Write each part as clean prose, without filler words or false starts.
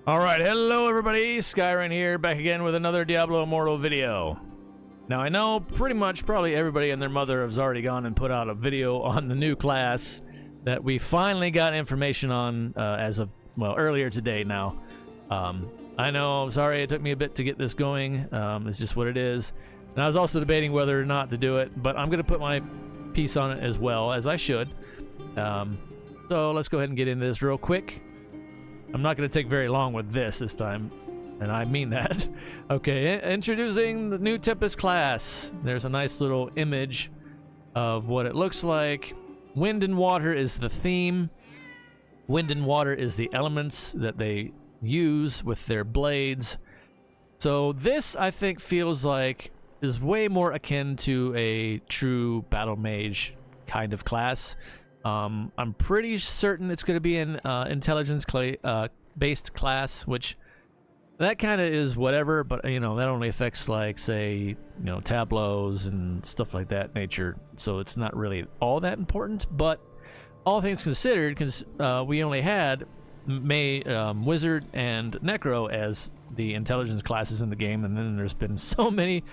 Alright, hello everybody, Skyrim here, back again with another Diablo Immortal video. Now I know pretty much probably everybody and their mother has already gone and put out a video on the new class that we finally got information on as of, well, earlier today now. I know, sorry it took me a bit to get this going, it's just what it is. And I was also debating whether or not to do it, but I'm going to put my piece on it as well, as I should. So let's go ahead and get into this real quick. I'm not going to take very long with this time, and I mean that. Okay, introducing the new Tempest class. There's a nice little image of what it looks like. Wind and water is the theme. Wind and water is the elements that they use with their blades. So this, I think, feels like is way more akin to a true battle mage kind of class. I'm pretty certain it's going to be an intelligence based class, which that kind of is whatever, but you know, that only affects like, say, you know, tableaus and stuff like that nature, so it's not really all that important. But all things considered, because we only had Wizard and Necro as the intelligence classes in the game, and then there's been so many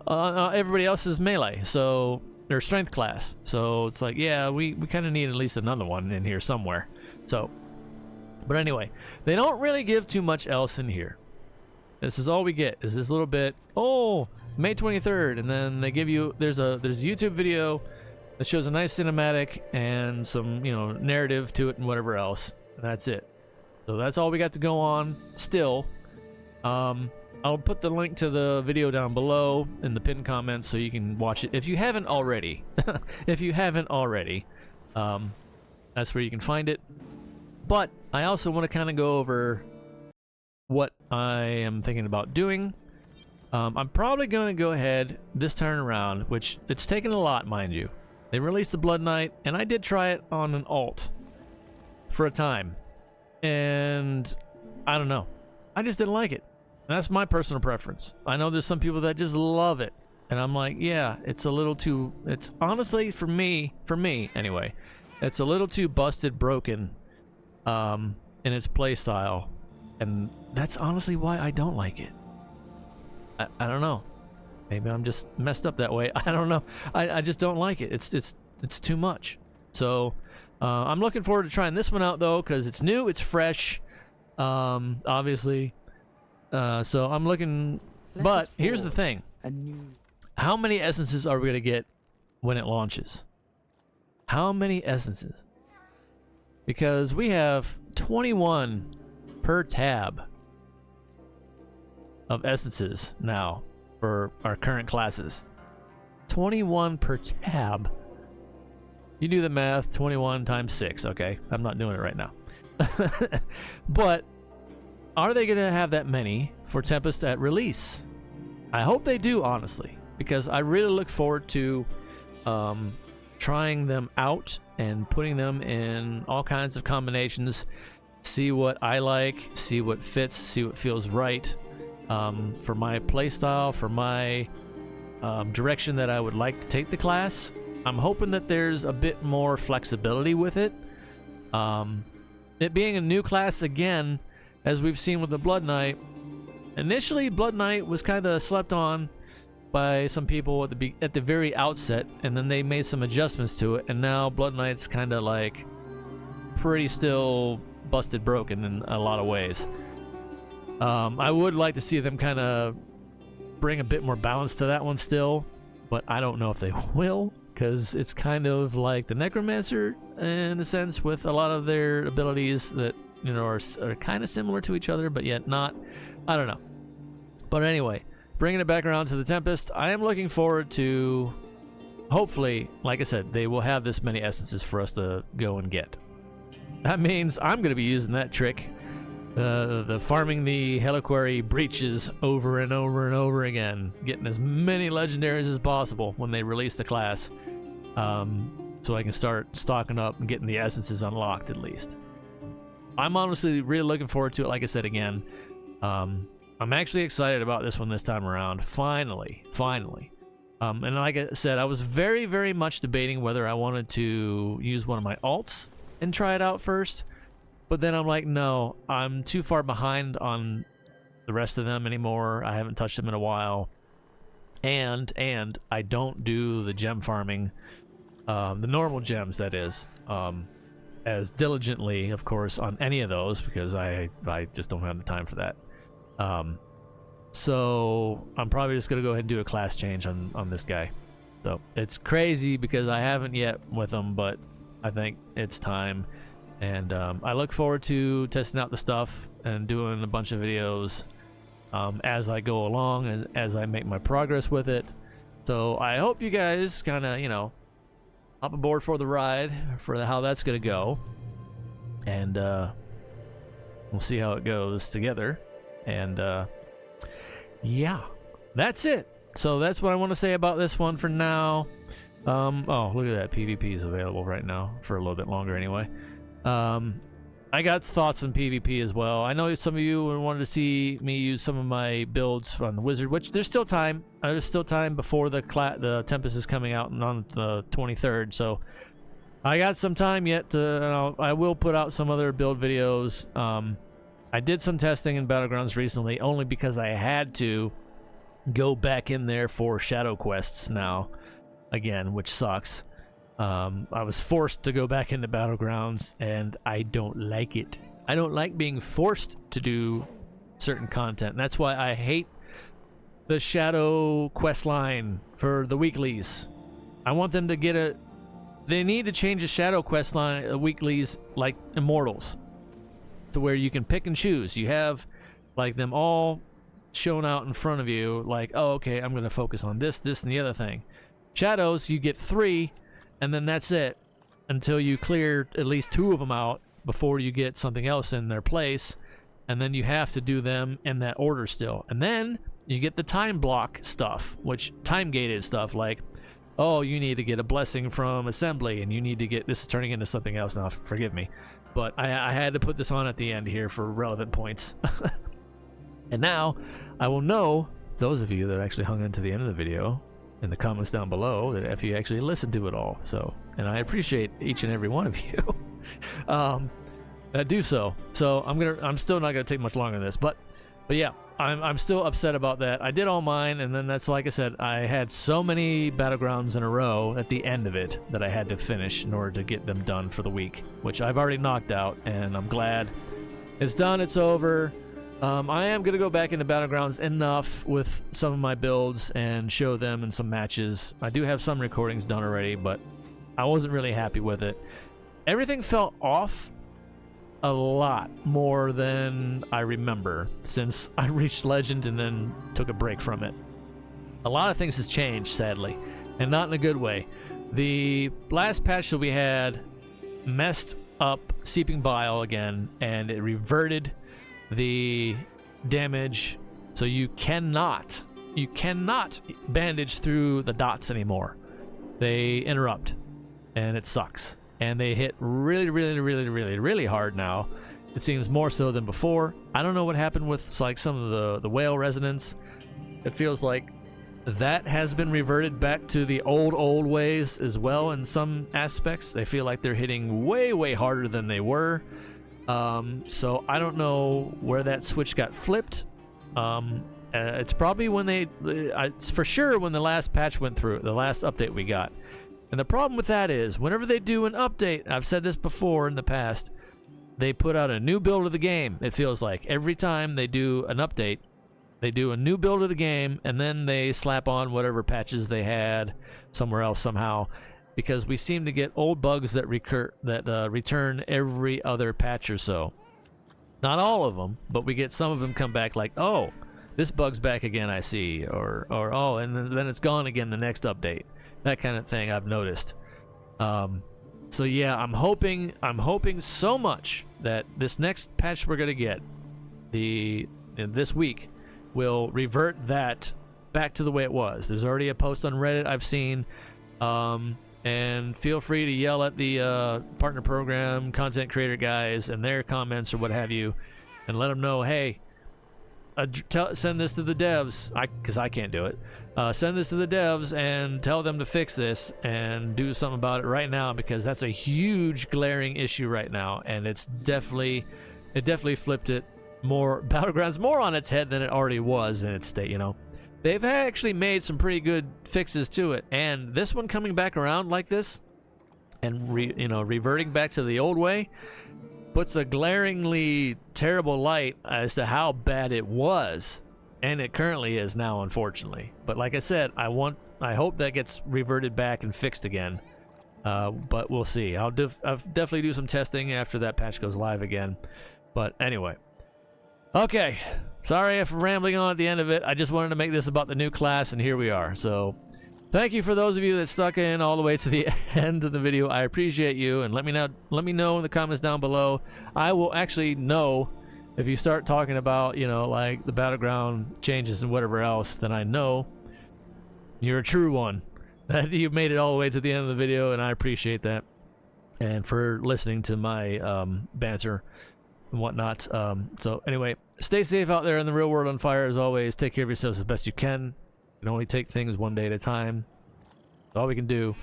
everybody else is melee, so their strength class. So it's like, yeah, we kind of need at least another one in here somewhere. So, but anyway, they don't really give too much else in here. This is all we get, is this little bit. Oh, May 23rd, and then they give you, there's a YouTube video that shows a nice cinematic and some, you know, narrative to it and whatever else. And that's it. So that's all we got to go on still. I'll put the link to the video down below in the pinned comments so you can watch it if you haven't already. If you haven't already, that's where you can find it. But I also want to kind of go over what I am thinking about doing. I'm probably going to go ahead this turn around, which it's taken a lot, mind you. They released the Blood Knight, and I did try it on an alt for a time, and I don't know. I just didn't like it. That's my personal preference. I know there's some people that just love it, and I'm like, yeah, it's a little too, it's honestly, for me anyway, it's a little too busted broken in its play style, and that's honestly why I don't like it. I don't know. Maybe I'm just messed up that way. I don't know. I just don't like it. It's too much. So I'm looking forward to trying this one out though, because it's new, it's fresh, obviously. So I'm looking, but here's the thing. How many essences are we going to get when it launches? How many essences? Because we have 21 per tab of essences now for our current classes. 21 per tab. You do the math, 21 times 6, okay? I'm not doing it right now. But are they going to have that many for Tempest at release? I hope they do, honestly, because I really look forward to trying them out and putting them in all kinds of combinations, see what I like, see what fits, see what feels right for my playstyle, for my direction that I would like to take the class. I'm hoping that there's a bit more flexibility with it. It being a new class again, as we've seen with the Blood Knight. Initially, Blood Knight was kind of slept on by some people at the very outset, and then they made some adjustments to it, and now Blood Knight's kind of like pretty still busted broken in a lot of ways. I would like to see them kind of bring a bit more balance to that one still, but I don't know if they will, because it's kind of like the Necromancer in a sense, with a lot of their abilities that, you know, are kind of similar to each other, but yet not. I don't know. But anyway, bringing it back around to the Tempest, I am looking forward to, hopefully, like I said, they will have this many essences for us to go and get. That means I'm going to be using that trick, the farming the Heliquary breaches over and over and over again, getting as many legendaries as possible when they release the class, so I can start stocking up and getting the essences unlocked at least. I'm honestly really looking forward to it, like I said again. I'm actually excited about this one this time around. Finally. And like I said, I was very, very much debating whether I wanted to use one of my alts and try it out first, But then I'm like, no, I'm too far behind on the rest of them anymore. I haven't touched them in a while. And I don't do the gem farming, the normal gems, that is, as diligently, of course, on any of those, because I just don't have the time for that. So I'm probably just going to go ahead and do a class change on this guy. So it's crazy because I haven't yet with him, but I think it's time. And I look forward to testing out the stuff and doing a bunch of videos as I go along and as I make my progress with it. So I hope you guys kind of, you know, hop aboard for the ride for how that's going to go. And we'll see how it goes together. And yeah, that's it. So that's what I want to say about this one for now. Oh, look at that. PvP is available right now for a little bit longer anyway. I got thoughts on PvP as well. I know some of you wanted to see me use some of my builds on the Wizard, which there's still time. There's still time before the Tempest is coming out on the 23rd. So I got some time yet to. I will put out some other build videos. I did some testing in Battlegrounds recently, only because I had to go back in there for shadow quests now, again, which sucks. I was forced to go back into Battlegrounds, and I don't like it. I don't like being forced to do certain content, and that's why I hate the shadow quest line for the weeklies. I want them to get a... They need to change the shadow quest line weeklies like Immortals, to where you can pick and choose. You have like them all shown out in front of you, like, oh, okay, I'm going to focus on this, this, and the other thing. Shadows, you get 3, and then that's it until you clear at least 2 of them out before you get something else in their place, and then you have to do them in that order still. And then you get the time block stuff, which time-gated stuff, like, oh, you need to get a blessing from assembly, and you need to get... This is turning into something else now, forgive me. But I had to put this on at the end here for relevant points. And now, I will know, those of you that actually hung into the end of the video, in the comments down below, that if you actually listened to it all. So, and I appreciate each and every one of you that do so. So I'm still not gonna take much longer than this, but yeah, I'm still upset about that. I did all mine, and then that's, like I said, I had so many Battlegrounds in a row at the end of it that I had to finish in order to get them done for the week, which I've already knocked out, and I'm glad it's done. It's over. I am going to go back into Battlegrounds enough with some of my builds and show them in some matches. I do have some recordings done already, but I wasn't really happy with it. Everything felt off a lot more than I remember since I reached Legend and then took a break from it. A lot of things has changed, sadly, and not in a good way. The last patch that we had messed up Seeping Bile again, and it reverted the damage, so you cannot bandage through the dots anymore. They interrupt, and it sucks. And they hit really hard now. It seems more so than before. I don't know what happened with like some of the whale resonance. It feels like that has been reverted back to the old ways as well in some aspects. They feel like they're hitting way harder than they were. So I don't know where that switch got flipped. It's probably when it's for sure when the last patch went through, the last update we got. And the problem with that is, whenever they do an update, I've said this before in the past, they put out a new build of the game. It feels like every time they do an update, they do a new build of the game, and then they slap on whatever patches they had somewhere else somehow. Because we seem to get old bugs that return every other patch or so. Not all of them, but we get some of them come back like, oh, this bug's back again, I see, or oh, and then it's gone again the next update. That kind of thing I've noticed. So yeah, I'm hoping so much that this next patch we're gonna get, this week, will revert that back to the way it was. There's already a post on Reddit I've seen. And feel free to yell at the partner program content creator guys and their comments or what have you, and let them know, hey, send this to the devs, because I can't do it. Send this to the devs and tell them to fix this and do something about it right now, because that's a huge glaring issue right now, and it definitely flipped it more Battlegrounds more on its head than it already was in its state. You know, they've actually made some pretty good fixes to it, and this one coming back around like this and reverting back to the old way puts a glaringly terrible light as to how bad it was, and it currently is now, unfortunately. But like I said, I hope that gets reverted back and fixed again. But we'll see. I'll definitely do some testing after that patch goes live again. But anyway, okay. Sorry for rambling on at the end of it. I just wanted to make this about the new class, and here we are. So thank you for those of you that stuck in all the way to the end of the video. I appreciate you, and let me know in the comments down below. I will actually know if you start talking about, you know, like the battleground changes and whatever else, then I know you're a true one. That you've made it all the way to the end of the video, and I appreciate that. And for listening to my banter and whatnot. So anyway, stay safe out there in the real world on fire as always. Take care of yourselves as best you can. You can only take things one day at a time. That's all we can do.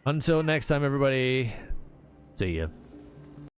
Until next time, everybody. See ya.